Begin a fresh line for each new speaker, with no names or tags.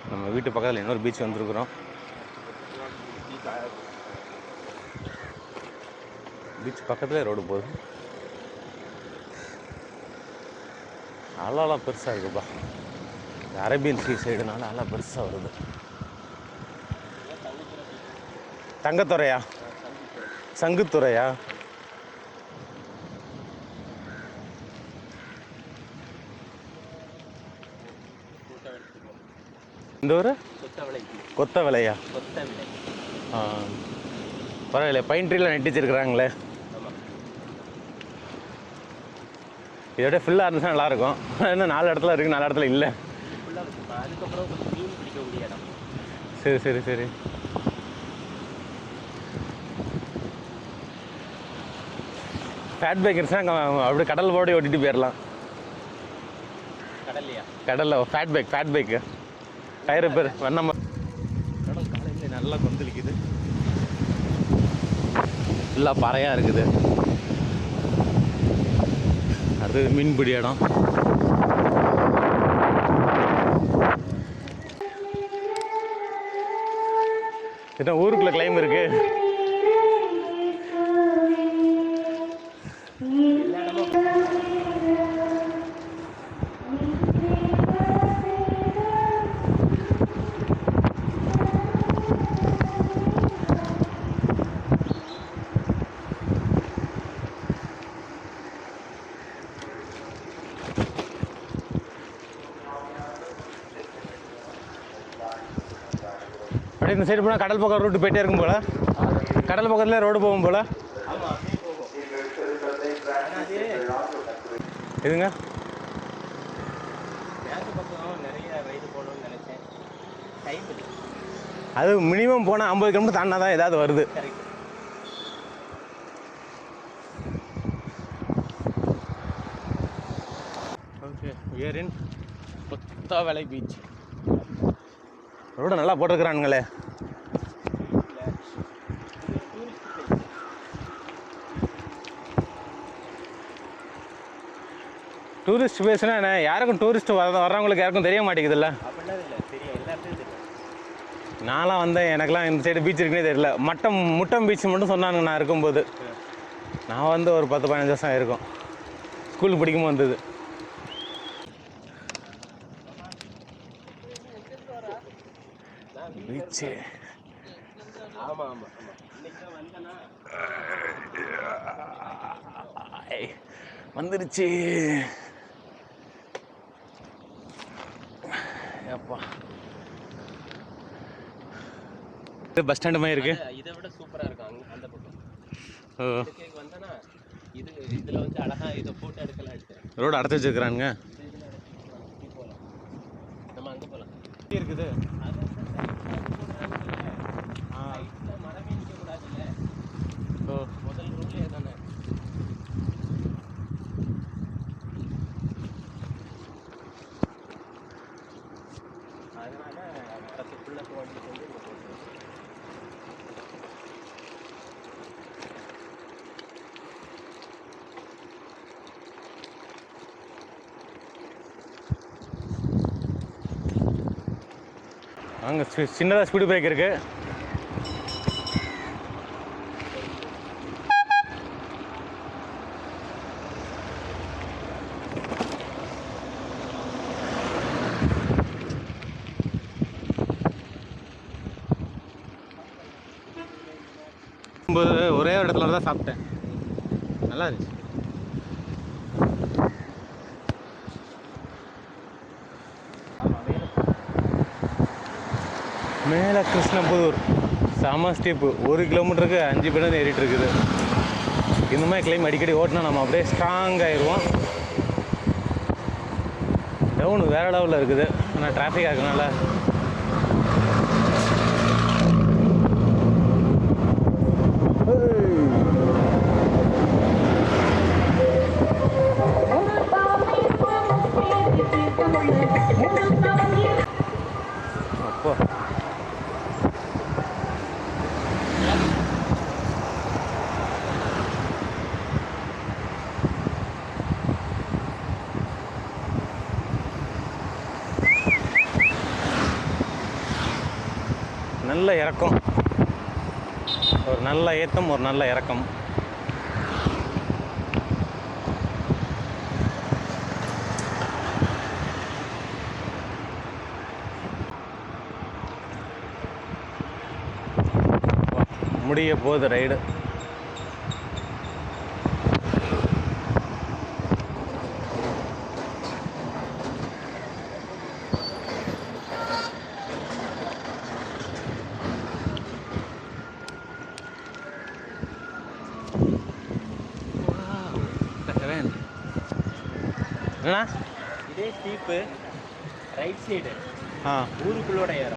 நம்ம வீட்டு பக்கத்தில் இன்னொரு பீச் வந்துருக்குறோம். பீச் பக்கத்துலேயே ரோடு போகுது. அலைலாம் பெருசாக இருக்குப்பா. அரேபியன் சீ சைடுனால அலை பெருசாக வருது. தங்கத்துறையா? சங்குத்துறையா? இந்த ஊர் கொத்தவளையா? ஆ, பரவாயில்ல. பைன் ட்ரீல நெட்டிச்சிருக்கிறாங்களே. இதோட ஃபுல்லாக இருந்துச்சுன்னா நல்லாயிருக்கும். இன்னும் 4 இடத்துல இருக்குது, 4 இடத்துல இல்லை. சரி சரி சரி. ஃபேட் பேக் இருந்துச்சுன்னா அப்படியே கடல் போட ஓட்டிட்டு போயிடலாம். கடலில் ஃபேட் பேக்கு டயரு பேர் வண்ணம். கடல் காலையில் நல்லா கொந்தளிக்குது. ஃபுல்லாக பாறையாக இருக்குது. அது மீன்பிடி இடம். இதான் ஊருக்குள்ள கிளைம் இருக்கு. அப்படியே இந்த சைடு போனால் கடல் பக்கம் ரூட்டு போயிட்டே இருக்கும் போல். கடல் பக்கத்தில் ரோடு போகும் போல். எதுங்க? அது மினிமம் போனால் 50 கிலோமீட்டர் தாண்டினா தான் ஏதாவது வருது. Okay, we are in Kothavalai beach. Road நல்லா போட்டிருக்கிறானுங்களே. டூரிஸ்ட் பிளேஸ்னா என்ன, யாருக்கும் டூரிஸ்ட் வர்றவங்களுக்கு யாருக்கும் தெரிய மாட்டேங்குதுல்ல. நான்லாம் வந்தேன், எனக்குலாம் இந்த சைடு பீச் இருக்குன்னே தெரியல. முட்டம் பீச் மட்டும் சொன்னாங்க நான் இருக்கும்போது. நான் வந்து ஒரு 10-15 வருஷம் ஆயிருக்கும். ஸ்கூலுக்கு படிக்கும்போது வந்தது. பீச்சு வந்துருச்சு. அப்பா, பஸ் ஸ்டாண்ட் மாதிரி இருக்கு. இதை விட சூப்பரா இருக்கும் அந்த பக்கம். வந்தனா இதுல வந்து அழகா இதை போட்டோ எடுக்கலாம். ரோடு அடைச்சு வச்சிருக்கானுங்க. நம்ம அங்க போலாம். இருக்குது மரமே நிக்க கூடாதுல்ல. முதல் ரூல்லே தானே. அதனால மரத்துக்குள்ள போட்டு வந்து அங்கே சின்னதாக ஸ்பீடு பிரேக் இருக்குது. ஒரே ஒரு இடத்துல தான் சாப்பிட்டேன், நல்லா இருந்துச்சு. மேலே கிருஷ்ணபுதூர் செம ஸ்டீப்பு. 1 கிலோமீட்டருக்கு 5 பேர் ஏறிட்டு இருக்குது. இந்த மாதிரி கிளைம் அடிக்கடி ஓட்டினா நம்ம அப்படியே ஸ்ட்ராங் ஆயிடுவோம். டவுன் வேறு லெவலில் இருக்குது. ஆனால் டிராஃபிக்காக இருக்கனால அப்போ நல்ல இறக்கம், ஒரு நல்ல ஏத்தம், ஒரு நல்ல இறக்கம். முடிய போகுது ரைடு. என்னண்ணா
இதே ஸ்டீப்பு ரைட் சைடு
ஆ
ஊருக்குள்ளோட ஏறும்.